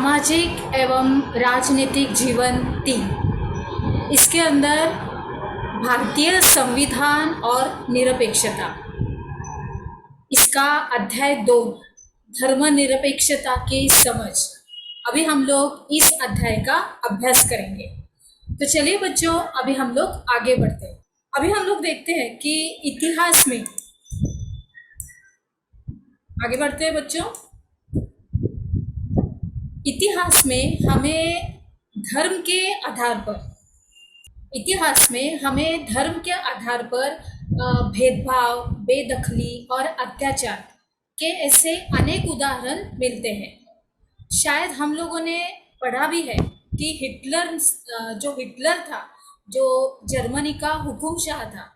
सामाजिक एवं राजनीतिक जीवन 3। इसके अंदर भारतीय संविधान और निरपेक्षता, इसका अध्याय 2 धर्मनिरपेक्षता की समझ। अभी हम लोग इस अध्याय का अभ्यास करेंगे। तो चलिए बच्चों, अभी हम लोग आगे बढ़ते हैं। अभी हम लोग देखते हैं कि इतिहास में, आगे बढ़ते हैं बच्चों। इतिहास में हमें धर्म के आधार पर, इतिहास में हमें धर्म के आधार पर भेदभाव, बेदखली और अत्याचार के ऐसे अनेक उदाहरण मिलते हैं। शायद हम लोगों ने पढ़ा भी है कि हिटलर था, जो जर्मनी का हुकुमशाह था,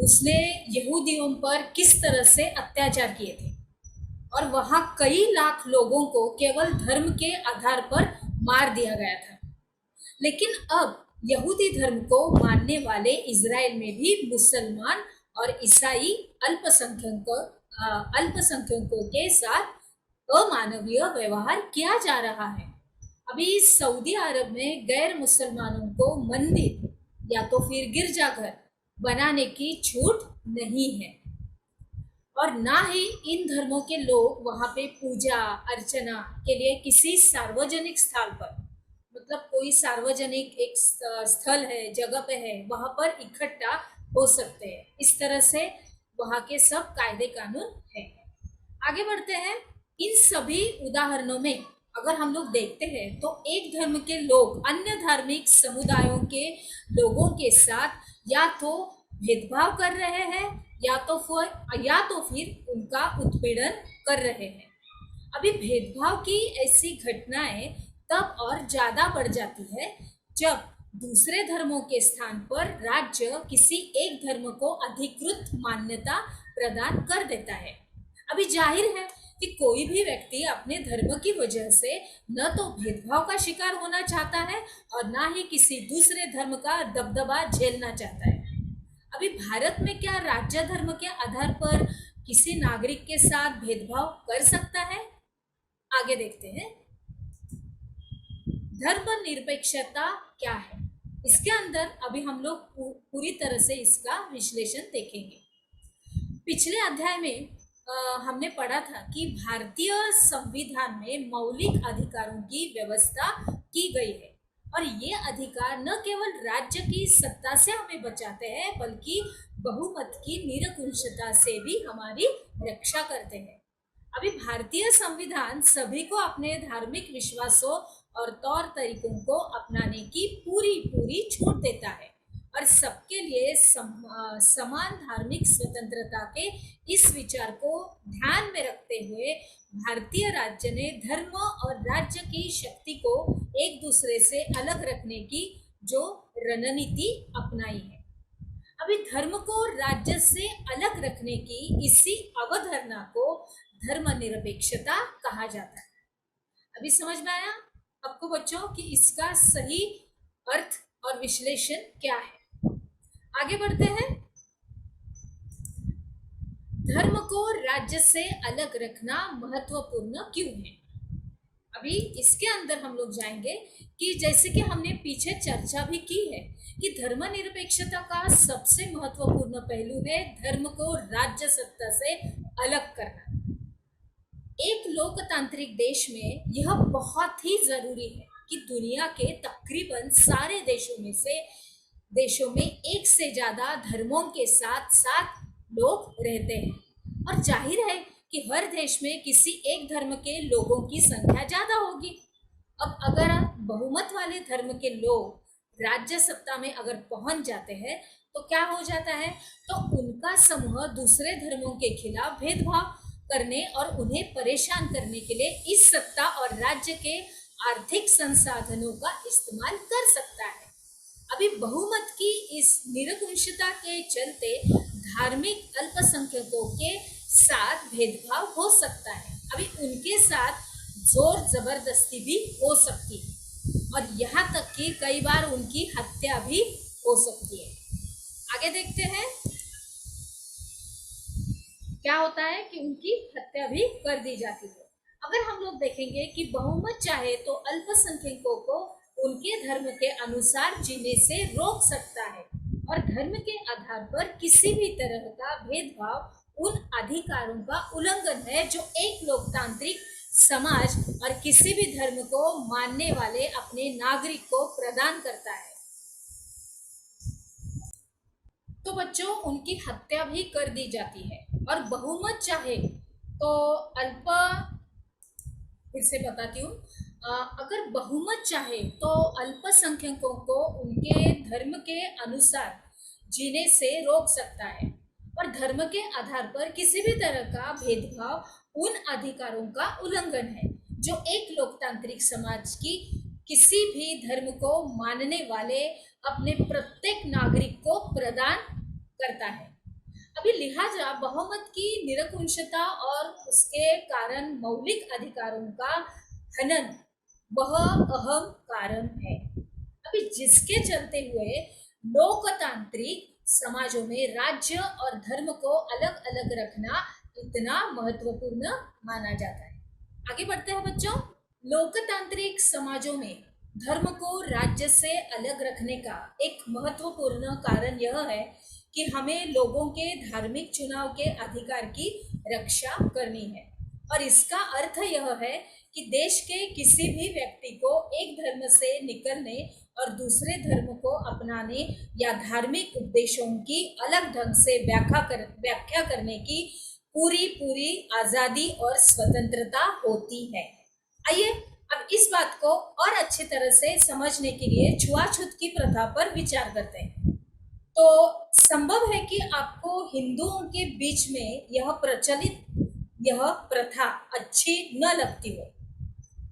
उसने यहूदियों पर किस तरह से अत्याचार किए थे और वहाँ कई लाख लोगों को केवल धर्म के आधार पर मार दिया गया था। लेकिन अब यहूदी धर्म को मानने वाले इज़राइल में भी मुसलमान और ईसाई अल्पसंख्यकों के साथ अमानवीय व्यवहार किया जा रहा है। अभी सऊदी अरब में गैर मुसलमानों को मंदिर या तो फिर गिरजाघर बनाने की छूट नहीं है और ना ही इन धर्मों के लोग वहाँ पे पूजा अर्चना के लिए किसी सार्वजनिक स्थल पर, मतलब कोई सार्वजनिक एक स्थल है, जगह पे है, वहाँ पर इकट्ठा हो सकते हैं। इस तरह से वहाँ के सब कायदे कानून है। आगे बढ़ते हैं। इन सभी उदाहरणों में अगर हम लोग देखते हैं तो एक धर्म के लोग अन्य धार्मिक समुदायों के लोगों के साथ या तो भेदभाव कर रहे हैं या तो फिर उनका उत्पीड़न कर रहे हैं। अभी भेदभाव की ऐसी घटनाएं तब और ज्यादा बढ़ जाती है जब दूसरे धर्मों के स्थान पर राज्य किसी एक धर्म को अधिकृत मान्यता प्रदान कर देता है। अभी जाहिर है कि कोई भी व्यक्ति अपने धर्म की वजह से न तो भेदभाव का शिकार होना चाहता है और ना ही किसी दूसरे धर्म का दबदबा झेलना चाहता है। अभी भारत में क्या राज्य धर्म के आधार पर किसी नागरिक के साथ भेदभाव कर सकता है? आगे देखते हैं। धर्मनिरपेक्षता क्या है? इसके अंदर अभी हम लोग पूरी तरह से इसका विश्लेषण देखेंगे। पिछले अध्याय में हमने पढ़ा था कि भारतीय संविधान में मौलिक अधिकारों की व्यवस्था की गई है और ये अधिकार न केवल राज्य की सत्ता से हमें बचाते हैं बल्कि बहुमत की निरंकुशता से भी हमारी रक्षा करते हैं। अभी भारतीय संविधान सभी को अपने धार्मिक विश्वासों और तौर तरीकों को अपनाने की पूरी छूट देता है और सबके लिए समान धार्मिक स्वतंत्रता के इस विचार को ध्यान में रखते हुए भारतीय राज्य ने धर्म और राज्य की शक्ति को एक दूसरे से अलग रखने की जो रणनीति अपनाई है। अभी धर्म को राज्य से अलग रखने की इसी अवधारणा को धर्मनिरपेक्षता कहा जाता है। अभी समझ में आया आपको बच्चों कि इसका सही अर्थ और विश्लेषण क्या है? आगे बढ़ते हैं। धर्म को राज्य से अलग रखना महत्वपूर्ण क्यों है? अभी इसके अंदर हम लोग जाएंगे कि जैसे कि हमने पीछे चर्चा भी की है कि धर्मनिरपेक्षता का सबसे महत्वपूर्ण पहलू है धर्म को राज्य सत्ता से अलग करना। एक लोकतांत्रिक देश में यह बहुत ही जरूरी है कि दुनिया के तकरीबन सारे देशों में एक से ज्यादा धर्मों के साथ साथ लोग रहते हैं और जाहिर है कि हर देश में किसी एक धर्म के लोगों की संख्या ज्यादा होगी। अब अगर बहुमत वाले धर्म के लोग राज्य सत्ता में अगर पहुंच जाते हैं तो क्या हो जाता है, तो उनका समूह दूसरे धर्मों के खिलाफ भेदभाव करने और उन्हें परेशान करने के लिए इस सत्ता और राज्य के आर्थिक संसाधनों का इस्तेमाल कर सकता है। अभी बहुमत की इस निरंकुशता के चलते धार्मिक अल्पसंख्यकों के साथ भेदभाव हो सकता है। अभी उनके साथ जोर जबरदस्ती भी हो सकती है और यहाँ तक कि कई बार उनकी हत्या भी हो सकती है। आगे देखते हैं क्या होता है कि उनकी हत्या भी कर दी जाती है। अगर हम लोग देखेंगे कि बहुमत चाहे तो अल्पसंख्यकों को उनके धर्म के अनुसार जीने से रोक सकता है और धर्म के आधार पर किसी भी तरह का भेदभाव उन अधिकारों का उल्लंघन है जो एक लोकतांत्रिक समाज और किसी भी धर्म को मानने वाले अपने नागरिक को प्रदान करता है। तो बच्चों, उनकी हत्या भी कर दी जाती है। और बहुमत चाहे तो अल्प फिर से बताती हूँ, अगर बहुमत चाहे तो अल्पसंख्यकों को उनके धर्म के अनुसार जीने से रोक सकता है और धर्म के आधार पर किसी भी तरह का भेदभाव उन अधिकारों का उल्लंघन है जो एक लोकतांत्रिक समाज की किसी भी धर्म को मानने वाले अपने प्रत्येक नागरिक को प्रदान करता है। अभी लिहाजा बहुमत की निरंकुशता और उसके कारण मौलिक अधिकारों का हनन वह अहम कारण है। अभी जिसके चलते हुए लोकतांत्रिक समाजों में राज्य और धर्म को अलग अलग रखना इतना महत्वपूर्ण माना जाता है। आगे बढ़ते हैं बच्चों। लोकतांत्रिक समाजों में धर्म को राज्य से अलग रखने का एक महत्वपूर्ण कारण यह है कि हमें लोगों के धार्मिक चुनाव के अधिकार की रक्षा करनी है और इसका अर्थ यह है कि देश के किसी भी व्यक्ति को एक धर्म से निकलने और दूसरे धर्म को अपनाने या धार्मिक उपदेशों की अलग ढंग से व्याख्या करने की पूरी आजादी और स्वतंत्रता होती है। आइए अब इस बात को और अच्छी तरह से समझने के लिए छुआछूत की प्रथा पर विचार करते हैं। तो संभव है कि आपको हिंदुओं के बीच में यह प्रथा अच्छी न लगती हो,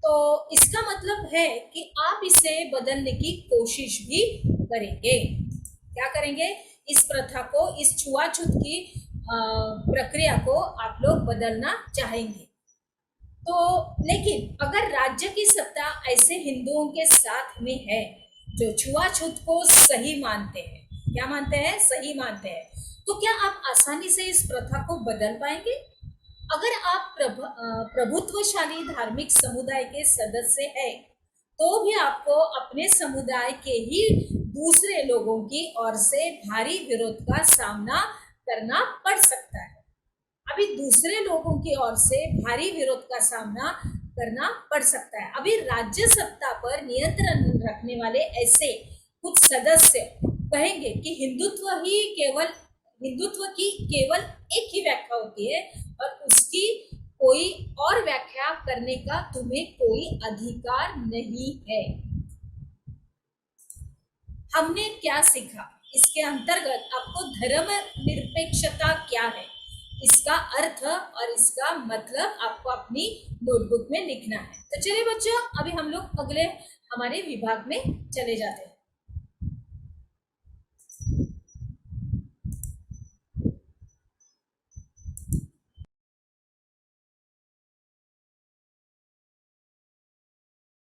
तो इसका मतलब है कि आप इसे बदलने की कोशिश भी करेंगे। क्या करेंगे? इस प्रथा को, इस छुआछूत की प्रक्रिया को आप लोग बदलना चाहेंगे। तो लेकिन अगर राज्य की सत्ता ऐसे हिंदुओं के साथ में है जो छुआछूत को सही मानते हैं, क्या मानते हैं? सही मानते हैं, तो क्या आप आसानी से इस प्रथा को बदल पाएंगे? अगर आप प्रभुत्वशाली धार्मिक समुदाय के सदस्य हैं, तो भी आपको अपने समुदाय के ही दूसरे लोगों की ओर से भारी विरोध का सामना करना पड़ सकता है। अभी दूसरे लोगों की ओर से भारी विरोध का सामना करना पड़ सकता है। अभी राज्य सत्ता पर नियंत्रण रखने वाले ऐसे कुछ सदस्य कहेंगे कि हिंदुत्व की केवल एक ही व्याख्या होती है और उसकी कोई और व्याख्या करने का तुम्हें कोई अधिकार नहीं है। हमने क्या सीखा? इसके अंतर्गत आपको धर्मनिरपेक्षता क्या है, इसका अर्थ और इसका मतलब आपको अपनी नोटबुक में लिखना है। तो चलिए बच्चों, अभी हम लोग अगले हमारे विभाग में चले जाते हैं।